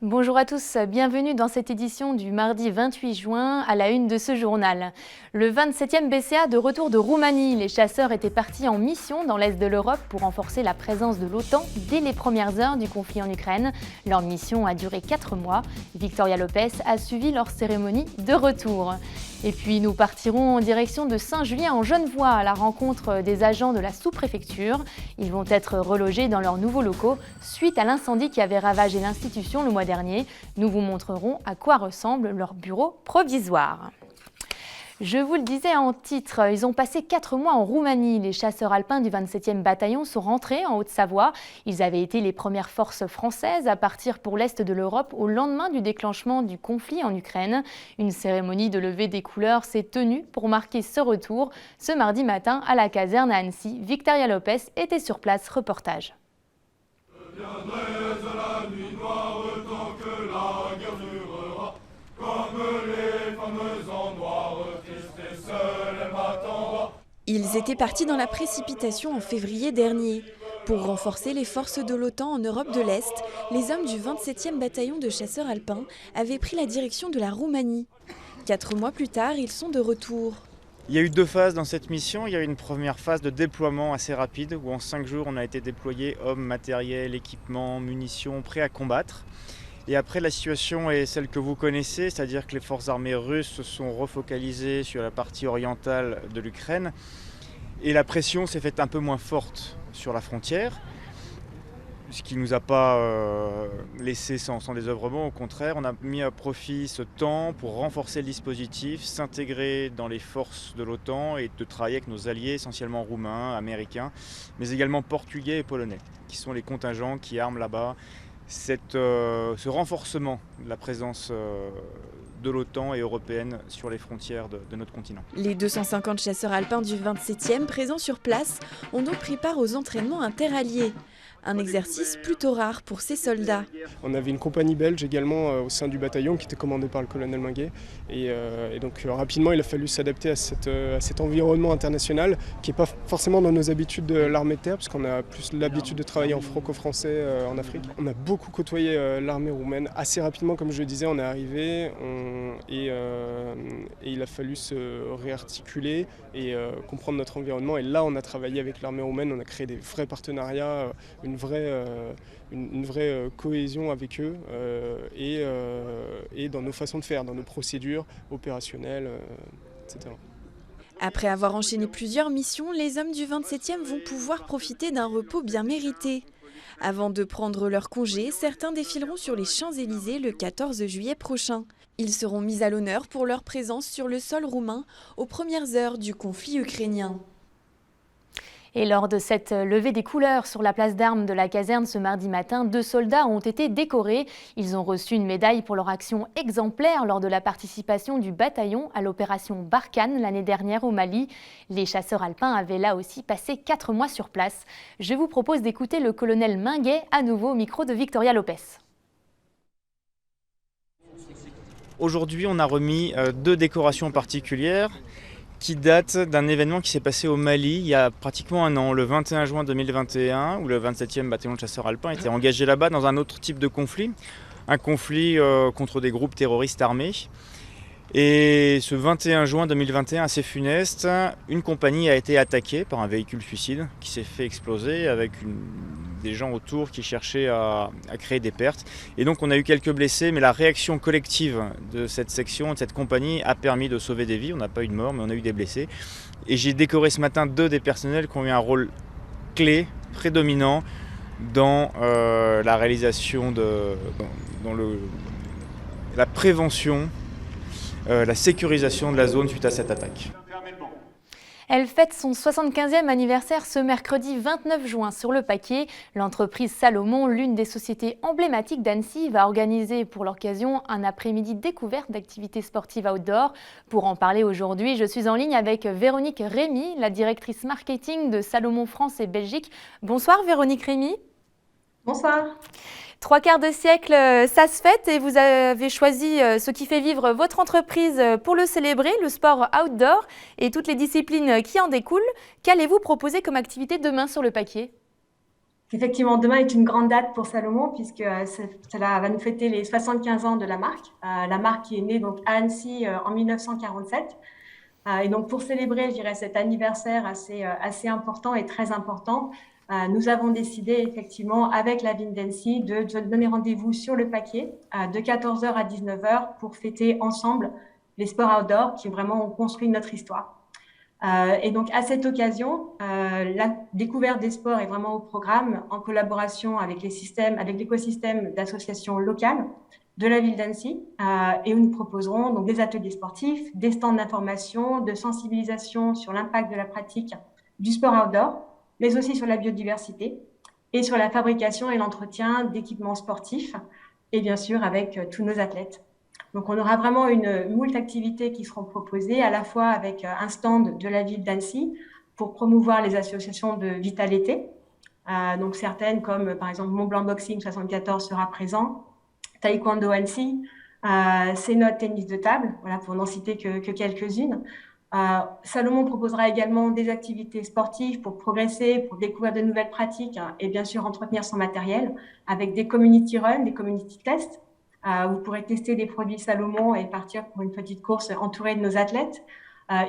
Bonjour à tous, bienvenue dans cette édition du mardi 28 juin à la une de ce journal. Le 27e BCA de retour de Roumanie. Les chasseurs étaient partis en mission dans l'est de l'Europe pour renforcer la présence de l'OTAN dès les premières heures du conflit en Ukraine. Leur mission a duré 4 mois. Victoria Lopez a suivi leur cérémonie de retour. Et puis nous partirons en direction de Saint-Julien en Genevois à la rencontre des agents de la sous-préfecture. Ils vont être relogés dans leurs nouveaux locaux suite à l'incendie qui avait ravagé l'institution le mois dernier. Nous vous montrerons à quoi ressemble leur bureau provisoire. Je vous le disais en titre, ils ont passé 4 mois en Roumanie. Les chasseurs alpins du 27e bataillon sont rentrés en Haute-Savoie. Ils avaient été les premières forces françaises à partir pour l'Est de l'Europe au lendemain du déclenchement du conflit en Ukraine. Une cérémonie de levée des couleurs s'est tenue pour marquer ce retour. Ce mardi matin à la caserne à Annecy, Victoria Lopez était sur place. Reportage. Ils étaient partis dans la précipitation en février dernier. Pour renforcer les forces de l'OTAN en Europe de l'Est, les hommes du 27e bataillon de chasseurs alpins avaient pris la direction de la Roumanie. 4 mois plus tard, ils sont de retour. Il y a eu 2 phases dans cette mission. Il y a eu une première phase de déploiement assez rapide où en 5 jours on a été déployés, hommes, matériel, équipements, munitions, prêts à combattre. Et après la situation est celle que vous connaissez, c'est-à-dire que les forces armées russes se sont refocalisées sur la partie orientale de l'Ukraine et la pression s'est faite un peu moins forte sur la frontière, ce qui ne nous a pas laissé sans désœuvrement. Au contraire, on a mis à profit ce temps pour renforcer le dispositif, s'intégrer dans les forces de l'OTAN et de travailler avec nos alliés, essentiellement roumains, américains, mais également portugais et polonais, qui sont les contingents qui arment là-bas. Ce renforcement de la présence de l'OTAN et européenne sur les frontières de notre continent. Les 250 chasseurs alpins du 27e présents sur place ont donc pris part aux entraînements interalliés. Un exercice plutôt rare pour ces soldats. On avait une compagnie belge également au sein du bataillon qui était commandée par le colonel Minguet. Et donc rapidement il a fallu s'adapter à cet environnement international qui n'est pas forcément dans nos habitudes de l'armée de terre, puisqu'on a plus l'habitude de travailler en franco-français en Afrique. On a beaucoup côtoyé l'armée roumaine. Assez rapidement, comme je le disais, on est arrivé et il a fallu se réarticuler et comprendre notre environnement. Et là on a travaillé avec l'armée roumaine, on a créé des vrais partenariats, une vraie cohésion avec eux et dans nos façons de faire, dans nos procédures opérationnelles, etc. Après avoir enchaîné plusieurs missions, les hommes du 27e vont pouvoir profiter d'un repos bien mérité. Avant de prendre leur congé, certains défileront sur les Champs-Élysées le 14 juillet prochain. Ils seront mis à l'honneur pour leur présence sur le sol roumain aux premières heures du conflit ukrainien. Et lors de cette levée des couleurs sur la place d'armes de la caserne ce mardi matin, 2 soldats ont été décorés. Ils ont reçu une médaille pour leur action exemplaire lors de la participation du bataillon à l'opération Barkhane l'année dernière au Mali. Les chasseurs alpins avaient là aussi passé 4 mois sur place. Je vous propose d'écouter le colonel Minguet à nouveau au micro de Victoria Lopez. Aujourd'hui, on a remis 2 décorations particulières qui date d'un événement qui s'est passé au Mali il y a pratiquement un an, le 21 juin 2021, où le 27e bataillon de chasseurs alpins était engagé là-bas dans un autre type de conflit, un conflit contre des groupes terroristes armés. Et ce 21 juin 2021, assez funeste, une compagnie a été attaquée par un véhicule suicide qui s'est fait exploser avec des gens autour qui cherchaient à créer des pertes. Et donc on a eu quelques blessés, mais la réaction collective de cette section, de cette compagnie, a permis de sauver des vies. On n'a pas eu de mort, mais on a eu des blessés. Et j'ai décoré ce matin 2 des personnels qui ont eu un rôle clé, prédominant, dans la réalisation dans la prévention, la sécurisation de la zone suite à cette attaque. Elle fête son 75e anniversaire ce mercredi 29 juin sur le Paquier. L'entreprise Salomon, l'une des sociétés emblématiques d'Annecy, va organiser pour l'occasion un après-midi découverte d'activités sportives outdoor. Pour en parler aujourd'hui, je suis en ligne avec Véronique Rémy, la directrice marketing de Salomon France et Belgique. Bonsoir Véronique Rémy. Bonsoir. 3/4 de siècle, ça se fête et vous avez choisi ce qui fait vivre votre entreprise pour le célébrer, le sport outdoor et toutes les disciplines qui en découlent. Qu'allez-vous proposer comme activité demain sur le Paquier ? Effectivement, demain est une grande date pour Salomon puisque cela va nous fêter les 75 ans de la marque. La marque qui est née donc à Annecy en 1947. Et donc pour célébrer, je dirais, cet anniversaire assez important et très important, nous avons décidé effectivement avec la ville d'Annecy de donner rendez-vous sur le Paquier de 14h à 19h pour fêter ensemble les sports outdoor qui vraiment ont construit notre histoire. Et donc, à cette occasion, la découverte des sports est vraiment au programme en collaboration avec l'écosystème d'associations locales de la ville d'Annecy. Et où nous proposerons donc des ateliers sportifs, des stands d'information, de sensibilisation sur l'impact de la pratique du sport outdoor, mais aussi sur la biodiversité et sur la fabrication et l'entretien d'équipements sportifs, et bien sûr avec tous nos athlètes. Donc, on aura vraiment une moult activités qui seront proposées, à la fois avec un stand de la ville d'Annecy pour promouvoir les associations de vitalité. Donc, certaines comme par exemple Mont Blanc Boxing 74 sera présent, Taekwondo Annecy, Cénote Tennis de table, voilà, pour n'en citer que quelques-unes. Salomon proposera également des activités sportives pour progresser, pour découvrir de nouvelles pratiques et bien sûr entretenir son matériel avec des community runs, des community tests. Vous pourrez tester des produits Salomon et partir pour une petite course entourée de nos athlètes.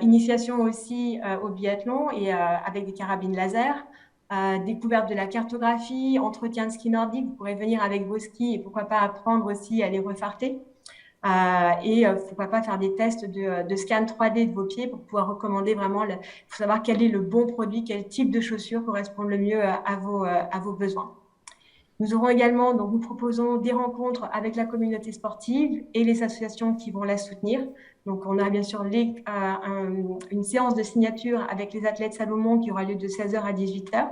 Initiation aussi au biathlon et avec des carabines laser. Découverte de la cartographie, entretien de ski nordique. Vous pourrez venir avec vos skis et pourquoi pas apprendre aussi à les refarter. Et pourquoi pas faire des tests de scan 3D de vos pieds pour pouvoir recommander vraiment, pour savoir quel est le bon produit, quel type de chaussures correspond le mieux à vos besoins. Nous aurons également, donc nous proposons des rencontres avec la communauté sportive et les associations qui vont la soutenir. Donc on a bien sûr une séance de signature avec les athlètes Salomon qui aura lieu de 16h à 18h.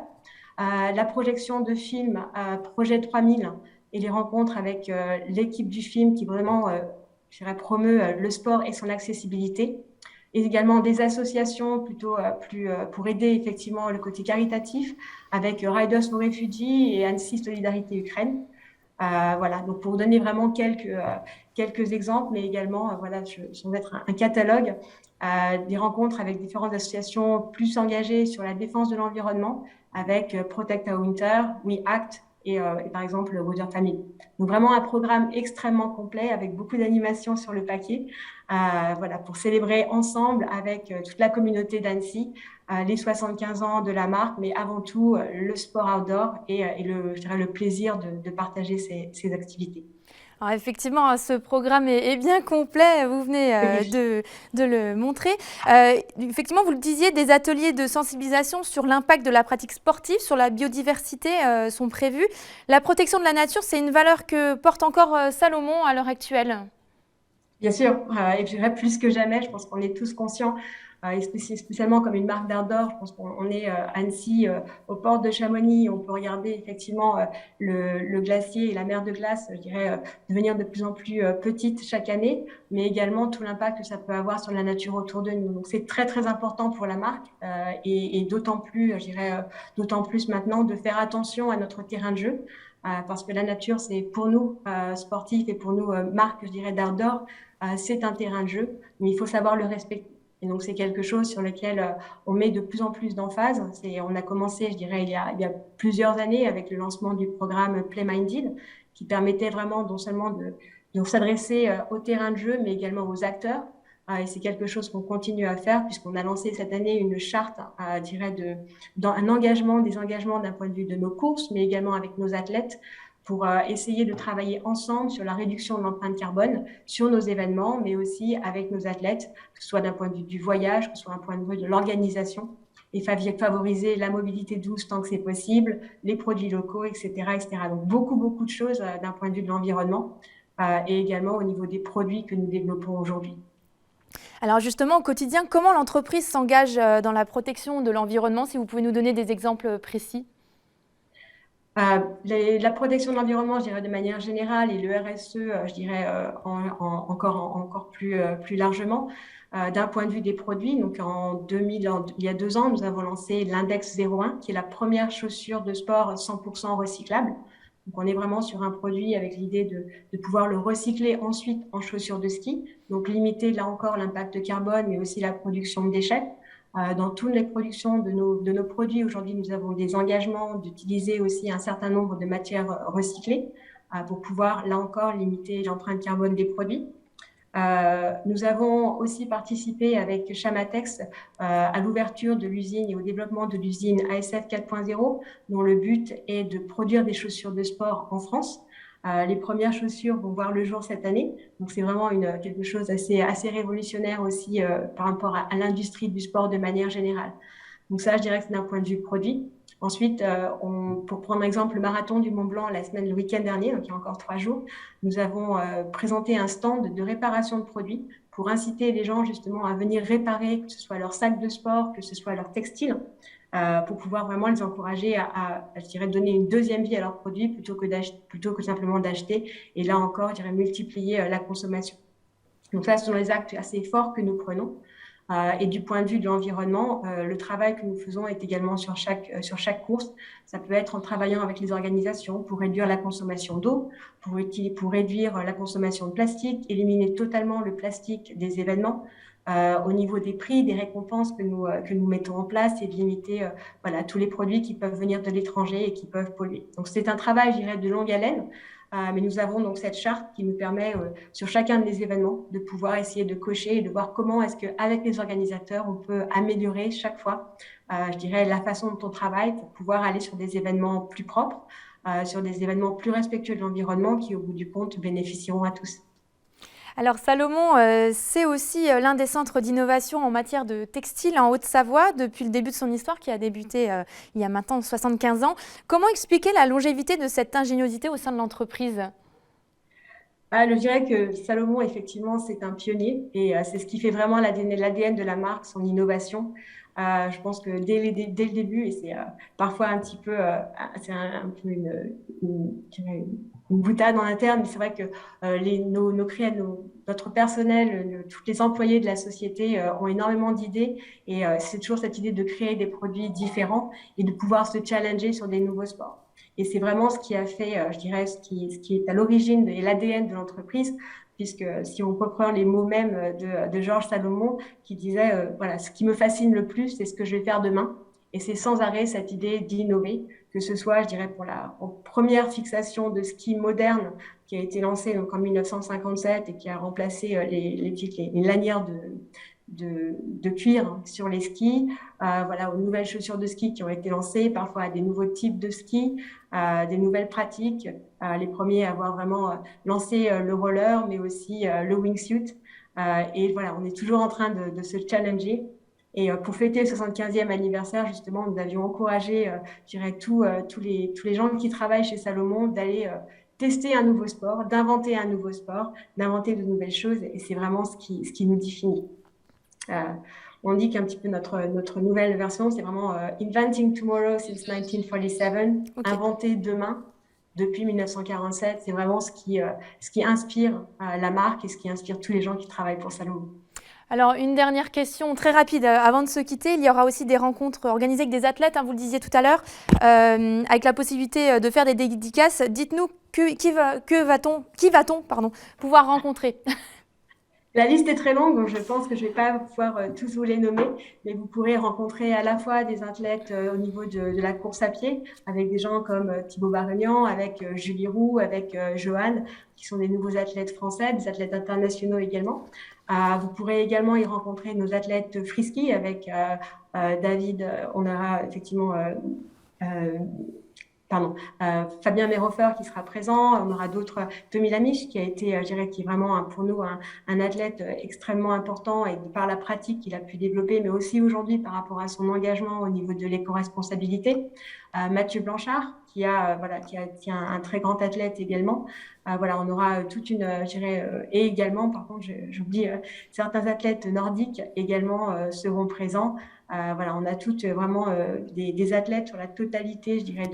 La projection de films Projet 3000 et les rencontres avec l'équipe du film qui vraiment promeut le sport et son accessibilité. Et également des associations plutôt pour aider effectivement le côté caritatif avec Riders for Refugees et Annecy Solidarité Ukraine. Voilà, donc pour vous donner vraiment quelques exemples, mais également, voilà, sans être un catalogue, des rencontres avec différentes associations plus engagées sur la défense de l'environnement avec Protect Our Winter, We Act et par exemple Water Family. Donc vraiment un programme extrêmement complet avec beaucoup d'animations sur le paquet. Voilà, pour célébrer ensemble avec toute la communauté d'Annecy les 75 ans de la marque, mais avant tout le sport outdoor et le plaisir de partager ces activités. Alors effectivement, ce programme est bien complet, vous venez de le montrer. Effectivement, vous le disiez, des ateliers de sensibilisation sur l'impact de la pratique sportive, sur la biodiversité sont prévus. La protection de la nature, c'est une valeur que porte encore Salomon à l'heure actuelle. Bien sûr, et je dirais plus que jamais, je pense qu'on est tous conscients, et spécialement comme une marque d'outdoor, je pense qu'on est à Annecy, aux portes de Chamonix, on peut regarder effectivement le glacier et la mer de glace, je dirais, devenir de plus en plus petite chaque année, mais également tout l'impact que ça peut avoir sur la nature autour de nous. Donc c'est très très important pour la marque et d'autant plus, je dirais, d'autant plus maintenant de faire attention à notre terrain de jeu. Parce que la nature, c'est pour nous sportifs et pour nous marques, je dirais, d'outdoor, c'est un terrain de jeu, mais il faut savoir le respecter. Et donc, c'est quelque chose sur lequel on met de plus en plus d'emphase. On a commencé, je dirais, il y a plusieurs années avec le lancement du programme Play Minded, qui permettait vraiment non seulement de s'adresser au terrain de jeu, mais également aux acteurs. Et c'est quelque chose qu'on continue à faire puisqu'on a lancé cette année une charte, je dirais, des engagements d'un point de vue de nos courses, mais également avec nos athlètes pour essayer de travailler ensemble sur la réduction de l'empreinte carbone sur nos événements, mais aussi avec nos athlètes, que ce soit d'un point de vue du voyage, que ce soit d'un point de vue de l'organisation, et favoriser la mobilité douce tant que c'est possible, les produits locaux, etc., etc. Donc beaucoup de choses d'un point de vue de l'environnement et également au niveau des produits que nous développons aujourd'hui. Alors justement, au quotidien, comment l'entreprise s'engage dans la protection de l'environnement? Si vous pouvez nous donner des exemples précis. La protection de l'environnement, je dirais de manière générale, et le RSE, je dirais encore plus largement, d'un point de vue des produits. Donc il y a 2 ans, nous avons lancé l'index 01, qui est la première chaussure de sport 100% recyclable. Donc on est vraiment sur un produit avec l'idée de pouvoir le recycler ensuite en chaussures de ski. Donc limiter là encore l'impact carbone, mais aussi la production de déchets. Dans toutes les productions de nos produits. Aujourd'hui, nous avons des engagements d'utiliser aussi un certain nombre de matières recyclées pour pouvoir, là encore, limiter l'empreinte carbone des produits. Nous avons aussi participé avec Chamatex à l'ouverture de l'usine et au développement de l'usine ASF 4.0, dont le but est de produire des chaussures de sport en France. Les premières chaussures vont voir le jour cette année, donc c'est vraiment quelque chose assez révolutionnaire aussi par rapport à l'industrie du sport de manière générale. Donc ça, je dirais que c'est d'un point de vue produit. Ensuite, pour prendre exemple le marathon du Mont Blanc le week-end dernier, donc il y a encore 3 jours, nous avons présenté un stand de réparation de produits pour inciter les gens justement à venir réparer, que ce soit leur sac de sport, que ce soit leur textile, pour pouvoir vraiment les encourager je dirais, donner une deuxième vie à leurs produits plutôt que simplement d'acheter. Et là encore, je dirais, multiplier la consommation. Donc ça, ce sont les actes assez forts que nous prenons. Et du point de vue de l'environnement, le travail que nous faisons est également sur chaque course. Ça peut être en travaillant avec les organisations pour réduire la consommation d'eau, pour réduire la consommation de plastique, éliminer totalement le plastique des événements. Au niveau des prix, des récompenses que nous mettons en place et de limiter tous les produits qui peuvent venir de l'étranger et qui peuvent polluer. Donc c'est un travail, je dirais, de longue haleine. Mais nous avons donc cette charte qui nous permet, sur chacun des événements, de pouvoir essayer de cocher et de voir comment est-ce qu'avec les organisateurs, on peut améliorer chaque fois, je dirais, la façon dont on travaille pour pouvoir aller sur des événements plus propres, sur des événements plus respectueux de l'environnement qui, au bout du compte, bénéficieront à tous. Alors Salomon, c'est aussi l'un des centres d'innovation en matière de textile en Haute-Savoie depuis le début de son histoire qui a débuté il y a maintenant 75 ans. Comment expliquer la longévité de cette ingéniosité au sein de l'entreprise ? Je dirais que Salomon, effectivement, c'est un pionnier et c'est ce qui fait vraiment l'ADN de la marque, son innovation. Je pense que dès le début, et c'est parfois un petit peu, c'est un peu une boutade en interne, mais c'est vrai que notre personnel, tous les employés de la société ont énormément d'idées et c'est toujours cette idée de créer des produits différents et de pouvoir se challenger sur des nouveaux sports. Et c'est vraiment ce qui a fait, je dirais, ce qui est à l'origine et l'ADN de l'entreprise, puisque si on reprend les mots même de Georges Salomon, qui disait, voilà, ce qui me fascine le plus, c'est ce que je vais faire demain. Et c'est sans arrêt cette idée d'innover, que ce soit, je dirais, pour la première fixation de ski moderne qui a été lancée donc en 1957 et qui a remplacé les lanières de cuir sur les skis, aux nouvelles chaussures de ski qui ont été lancées, parfois à des nouveaux types de skis, des nouvelles pratiques, les premiers à avoir vraiment lancé le roller, mais aussi le wingsuit. Et voilà, on est toujours en train de se challenger. Et pour fêter le 75e anniversaire, justement, nous avions encouragé, je dirais, tous les gens qui travaillent chez Salomon d'aller tester un nouveau sport, d'inventer un nouveau sport, d'inventer de nouvelles choses. Et c'est vraiment ce qui nous définit. On dit qu'un petit peu notre nouvelle version, c'est vraiment Inventing Tomorrow since 1947, okay. Inventer demain depuis 1947. C'est vraiment ce qui inspire la marque et ce qui inspire tous les gens qui travaillent pour Salomon. Alors, une dernière question très rapide. Avant de se quitter, il y aura aussi des rencontres organisées avec des athlètes, vous le disiez tout à l'heure, avec la possibilité de faire des dédicaces. Dites-nous qui va-t-on pouvoir rencontrer ? La liste est très longue, donc je pense que je ne vais pas pouvoir tous vous les nommer, mais vous pourrez rencontrer à la fois des athlètes au niveau de la course à pied, avec des gens comme Thibaut Barignan, avec Julie Roux, avec Johan, qui sont des nouveaux athlètes français, des athlètes internationaux également. Vous pourrez également y rencontrer nos athlètes frisky avec David, on aura effectivement Fabien Merhofer qui sera présent, on aura d'autres, Tommy Lamiche qui a été, je dirais, qui est vraiment pour nous un athlète extrêmement important et par la pratique qu'il a pu développer, mais aussi aujourd'hui par rapport à son engagement au niveau de l'éco-responsabilité. Mathieu Blanchard qui a un très grand athlète également. On aura toute une, je dirais, et également, par contre, j'oublie, certains athlètes nordiques également seront présents. On a toutes vraiment des athlètes sur la totalité, je dirais,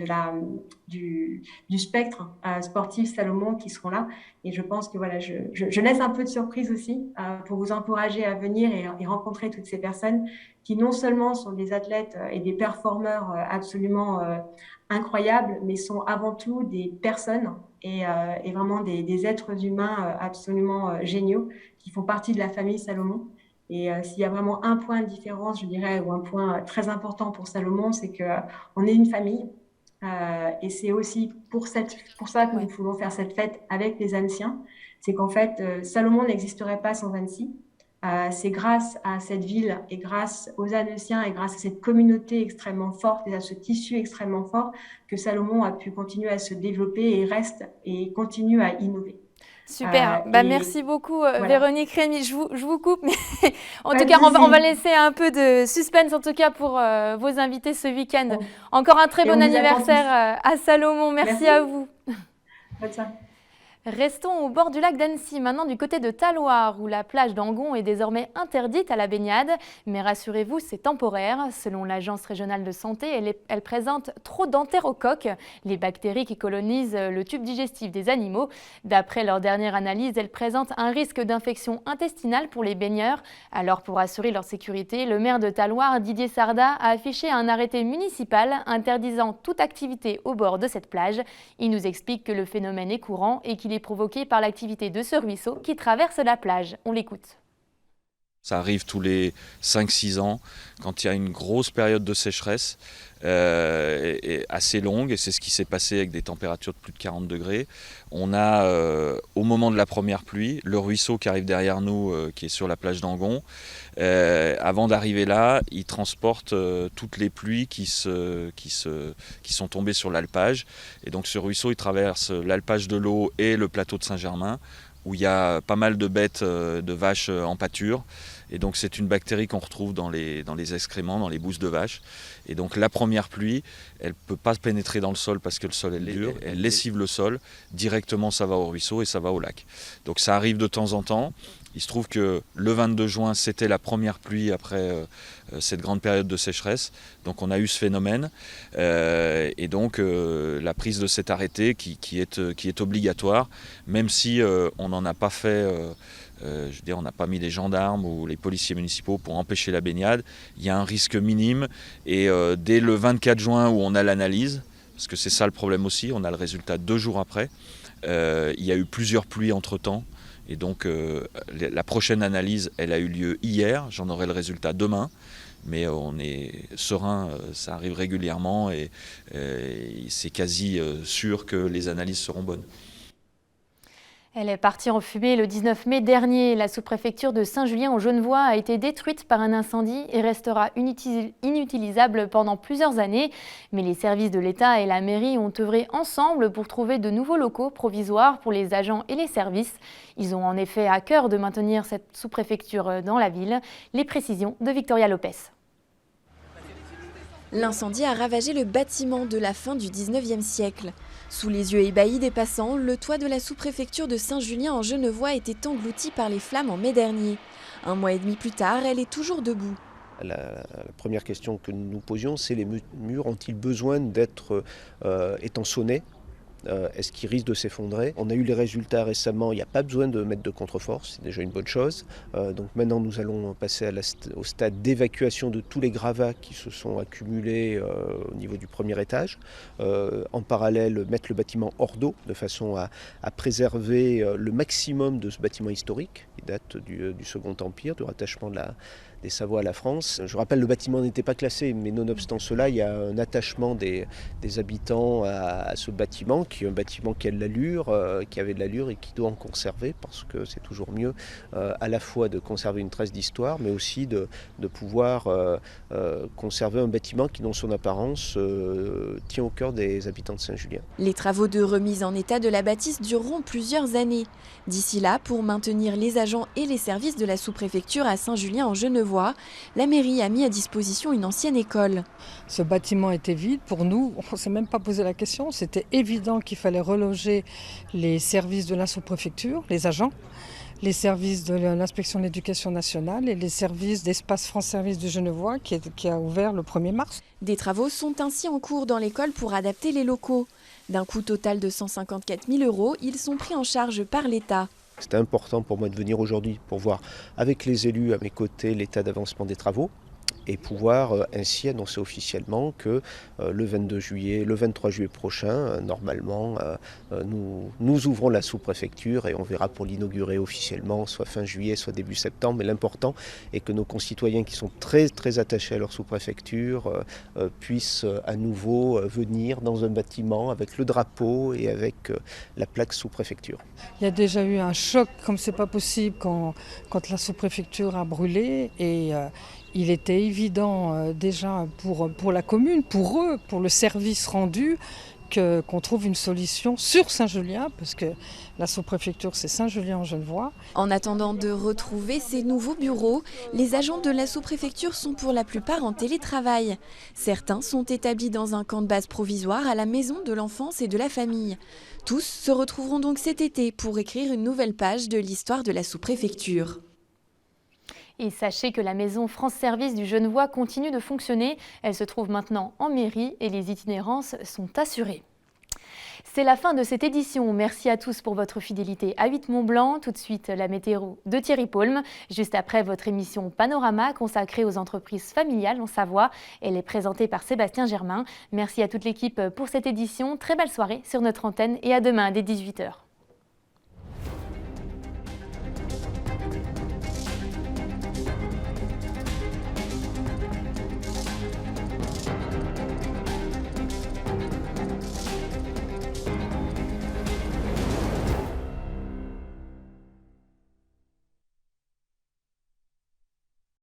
du spectre sportif Salomon qui seront là. Et je pense que je laisse un peu de surprise aussi pour vous encourager à venir et rencontrer toutes ces personnes qui non seulement sont des athlètes et des performeurs absolument incroyables, mais sont avant tout des personnes et vraiment des êtres humains absolument géniaux qui font partie de la famille Salomon. Et s'il y a vraiment un point de différence, je dirais, ou un point très important pour Salomon, c'est qu'on est une famille. Et c'est aussi pour ça que nous voulons faire cette fête avec les Anciens. C'est qu'en fait, Salomon n'existerait pas sans Annecy. C'est grâce à cette ville et grâce aux Annéciens et grâce à cette communauté extrêmement forte et à ce tissu extrêmement fort que Salomon a pu continuer à se développer et reste et continue à innover. Super, merci beaucoup voilà. Véronique, Rémi, je vous coupe, mais en tout cas on va laisser un peu de suspense en tout cas pour vos invités ce week-end. Encore un très bon anniversaire à Salomon, merci à vous. Bonne soirée. Restons au bord du lac d'Annecy, maintenant du côté de Talloires, où la plage d'Angon est désormais interdite à la baignade. Mais rassurez-vous, c'est temporaire. Selon l'Agence régionale de santé, elle présente trop d'entérocoques, les bactéries qui colonisent le tube digestif des animaux. D'après leur dernière analyse, elle présente un risque d'infection intestinale pour les baigneurs. Alors pour assurer leur sécurité, le maire de Talloires, Didier Sarda, a affiché un arrêté municipal interdisant toute activité au bord de cette plage. Il nous explique que le phénomène est courant et qu'il est provoqué par l'activité de ce ruisseau qui traverse la plage. On l'écoute. Ça arrive tous les 5-6 ans, quand il y a une grosse période de sécheresse, assez longue, et c'est ce qui s'est passé avec des températures de plus de 40 degrés. On a, au moment de la première pluie, le ruisseau qui arrive derrière nous, qui est sur la plage d'Angon. Avant d'arriver là, il transporte toutes les pluies qui sont tombées sur l'alpage. Et donc ce ruisseau, il traverse l'alpage de l'eau et le plateau de Saint-Germain, où il y a pas mal de bêtes, de vaches en pâture. Et donc c'est une bactérie qu'on retrouve dans les excréments, dans les bousses de vaches. Et donc la première pluie, elle ne peut pas pénétrer dans le sol parce que le sol est dur, elle lessive le sol, directement ça va au ruisseau et ça va au lac. Donc ça arrive de temps en temps. Il se trouve que le 22 juin, c'était la première pluie après cette grande période de sécheresse. Donc on a eu ce phénomène. Et donc la prise de cet arrêté qui est obligatoire, même si on n'en a pas fait... on n'a pas mis les gendarmes ou les policiers municipaux pour empêcher la baignade. Il y a un risque minime et dès le 24 juin où on a l'analyse, parce que c'est ça le problème aussi, on a le résultat 2 jours après, il y a eu plusieurs pluies entre-temps. Et donc la prochaine analyse, elle a eu lieu hier, j'en aurai le résultat demain. Mais on est serein, ça arrive régulièrement et c'est quasi sûr que les analyses seront bonnes. Elle est partie en fumée le 19 mai dernier. La sous-préfecture de Saint-Julien en Genevois a été détruite par un incendie et restera inutilisable pendant plusieurs années. Mais les services de l'État et la mairie ont œuvré ensemble pour trouver de nouveaux locaux provisoires pour les agents et les services. Ils ont en effet à cœur de maintenir cette sous-préfecture dans la ville. Les précisions de Victoria Lopez. L'incendie a ravagé le bâtiment de la fin du 19e siècle. Sous les yeux ébahis des passants, le toit de la sous-préfecture de Saint-Julien en Genevois était englouti par les flammes en mai dernier. 1 mois et demi plus tard, elle est toujours debout. La première question que nous nous posions, c'est les murs ont-ils besoin d'être étançonnés ? Est-ce qu'il risque de s'effondrer ? On a eu les résultats récemment, il n'y a pas besoin de mettre de contre-force, c'est déjà une bonne chose. Donc maintenant nous allons passer au stade d'évacuation de tous les gravats qui se sont accumulés au niveau du premier étage. En parallèle, mettre le bâtiment hors d'eau de façon à préserver le maximum de ce bâtiment historique qui date du Second Empire, du rattachement des Savoies à la France. Je rappelle, le bâtiment n'était pas classé, mais nonobstant cela, il y a un attachement des habitants à ce bâtiment, qui est un bâtiment qui a de l'allure, qui avait de l'allure et qui doit en conserver, parce que c'est toujours mieux à la fois de conserver une trace d'histoire, mais aussi de pouvoir conserver un bâtiment qui, dans son apparence, tient au cœur des habitants de Saint-Julien. Les travaux de remise en état de la bâtisse dureront plusieurs années. D'ici là, pour maintenir les agents et les services de la sous-préfecture à Saint-Julien en Genevois, la mairie a mis à disposition une ancienne école. Ce bâtiment était vide. Pour nous, on ne s'est même pas posé la question. C'était évident qu'il fallait reloger les services de la sous-préfecture, les agents, les services de l'inspection de l'éducation nationale et les services d'Espace France Service de Genevois qui a ouvert le 1er mars. Des travaux sont ainsi en cours dans l'école pour adapter les locaux. D'un coût total de 154 000 €, ils sont pris en charge par l'État. C'était important pour moi de venir aujourd'hui pour voir avec les élus à mes côtés l'état d'avancement des travaux et pouvoir ainsi annoncer officiellement que le 23 juillet prochain, normalement, nous ouvrons la sous-préfecture et on verra pour l'inaugurer officiellement, soit fin juillet, soit début septembre. Mais l'important est que nos concitoyens qui sont très très attachés à leur sous-préfecture puissent à nouveau venir dans un bâtiment avec le drapeau et avec la plaque sous-préfecture. Il y a déjà eu un choc comme c'est pas possible quand la sous-préfecture a brûlé et il était évident déjà pour la commune, pour eux, pour le service rendu, qu'on trouve une solution sur Saint-Julien, parce que la sous-préfecture c'est Saint-Julien-en-Genevois. En attendant de retrouver ces nouveaux bureaux, les agents de la sous-préfecture sont pour la plupart en télétravail. Certains sont établis dans un camp de base provisoire à la maison de l'enfance et de la famille. Tous se retrouveront donc cet été pour écrire une nouvelle page de l'histoire de la sous-préfecture. Et sachez que la maison France Service du Genevois continue de fonctionner. Elle se trouve maintenant en mairie et les itinérances sont assurées. C'est la fin de cette édition. Merci à tous pour votre fidélité à 8 Mont-Blanc. Tout de suite, la météo de Thierry Paulme. Juste après, votre émission Panorama consacrée aux entreprises familiales en Savoie. Elle est présentée par Sébastien Germain. Merci à toute l'équipe pour cette édition. Très belle soirée sur notre antenne et à demain dès 18h.